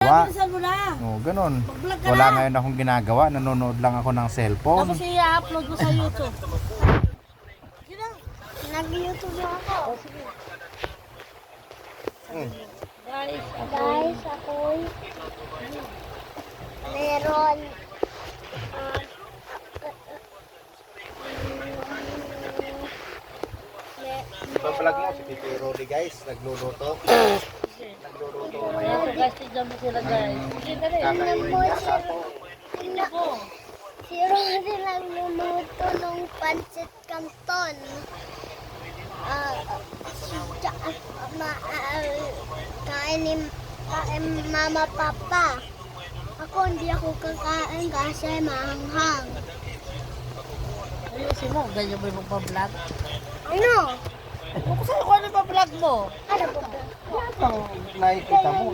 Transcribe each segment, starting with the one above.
ginagawa. bilisan mo na. O, ganun. Mag-vlog ka Wala na. ngayon akong ginagawa. Nanonood lang ako ng cellphone. Tapos i-upload mo sa YouTube. Sige na. Nag-YouTube na ako. Guys, Guys, ako'y meron Ipa-vlog mo si Tito Rolly guys. Nagluluto. Nagluluto ayan so guys, tignan mo sila guys. Sige na rin. Kakainin niya kaso. Tignan mo. si Roddy nagluluto ng pancit canton. Kain mama papa. Ako hindi ako kakain kasi mahanghang. Ayusin mo, ganyan mo yung magpa-vlog. Ano? Kung sa'yo ko ano yung pa-vlog mo? Ano ba? Ang nakikita mo.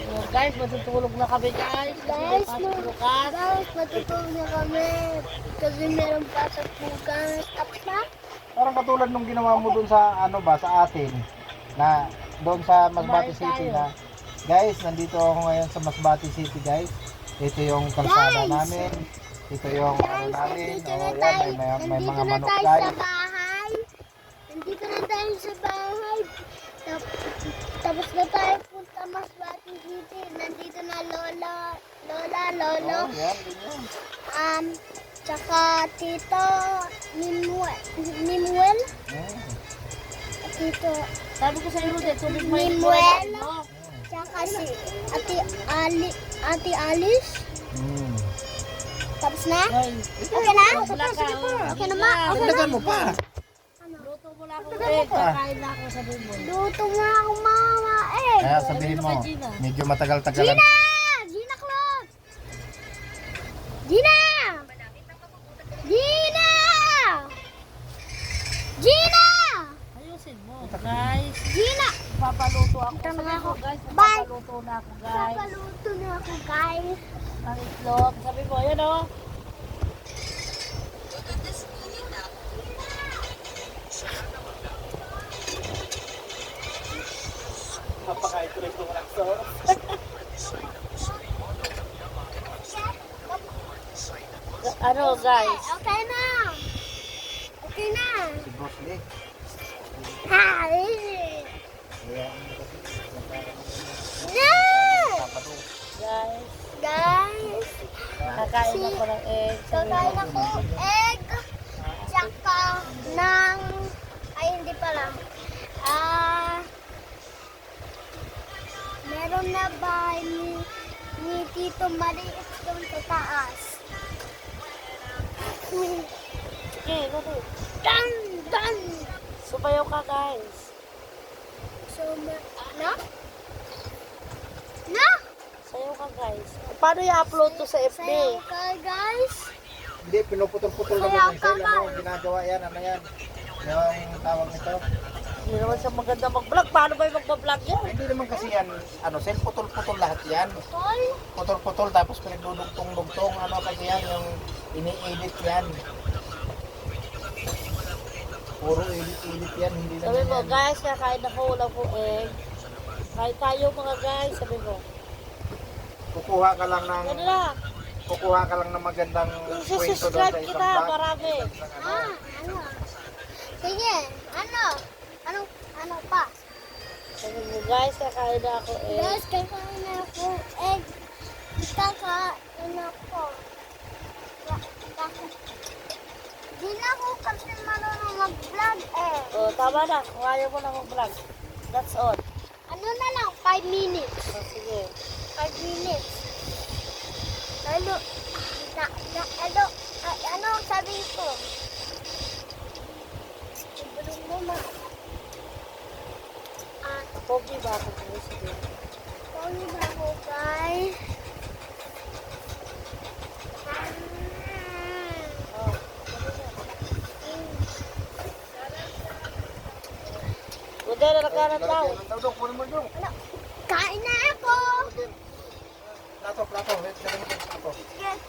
Oh, guys, matutulog na kami guys. Guys, Bukas. guys, matutulog na kami. Kasi meron pa sa bukas. Tapos na? Parang katulad nung ginawa mo dun sa ano ba sa atin na doon sa Masbate Kumain City tayo. na guys, nandito ako ngayon sa Masbate City guys. Ito yung kalsada Guys! namin. Ito yung ano Guys, namin. nandito Oh, na yan, tayo. may mga Nandito na manok tayo guys. sa bahay. Nandito na tayo sa bahay. Tapos na tayo punta Masbate City. Nandito na lolo. Oh, yan, ganyan. Tsaka tito Nimuel. Tito Sabi ko sa'yo, Rudy, tubig mo yung Nimuel. mo. Tsaka si Ate Alice. Mm. Tapos na? Guys, Okay na? mag-vlog ka. Okay na ma? Okay na? Dagdagan mo pa. Luto mo lang ako eh. Kakain na ako, sabihin mo. Luto mo na ako mama eh. Kaya sabihin mo, medyo matagal-tagal lang. Gina! Gina Claude! Gina! Gina! Gina! Ayusin mo, guys. Gina! Papaluto ako. Tama Sabihin ako. mo, guys. Bye. Papaluto na ako, guys. Papaluto na ako guys. Ang itlog. Sabi mo, ayan o. Napaka-ituloy ko lang so. Ano, guys? Okay na! Okay na! Si Bruce Lee. Hi! Ayan. No! Guys, Guys! kakain ako ng egg. Sabi mo, Kakain ako egg, tsaka ng, ay hindi pala, meron na ba ni Tito Maliit doon sa taas? sige, Rudy. Dan! Dan! Sumayaw ka, guys. So, ano? No? Sayaw ka, guys. Paano i-upload to sa FB? Sayaw ka, guys. Hindi, pinuputol-putol Kaya naman yung ka cell. Ano, ba? ginagawa yan, ano yan. Yung tawag nito. Hindi naman siya maganda mag-vlog. Paano ba yung mag-vlog yan? Hindi naman kasi yan, ano, cell putol-putol lahat yan. Tol. Putol-putol tapos pinagdudugtong-dugtong, ano kasi yan, yung ini-edit yan. Puro edit-edit yan, hindi Sabi naman mo, yan. guys, kakain ako, wala po egg. Kain tayo mga guys, sabi mo. Kukuha ka lang ng, Ano na? kukuha ka lang ng magandang kwento doon Subscribe sa isang kita, vlog. marami. Ano? Sige, ano? Ano pa? Sabi mo, guys, kakain na ako egg. Guys, kakain na ako egg. Kakain ako. Di na ako kasi marunong mag-vlog eh. Oh, tama na. Kung ayaw mo na mag-vlog. That's all. Ano na lang, 5 minutes. Oh, sige. 5 minutes. Ano? Ano ang sabi ko? Ibulong mo ma. Pogi ba ako? Sige. Pwede ba ako guys? Oh, Buti na nagkaroon daw. Dong, kunin mo dong. Kain na ako! Plato, plato. Let's go. Yes.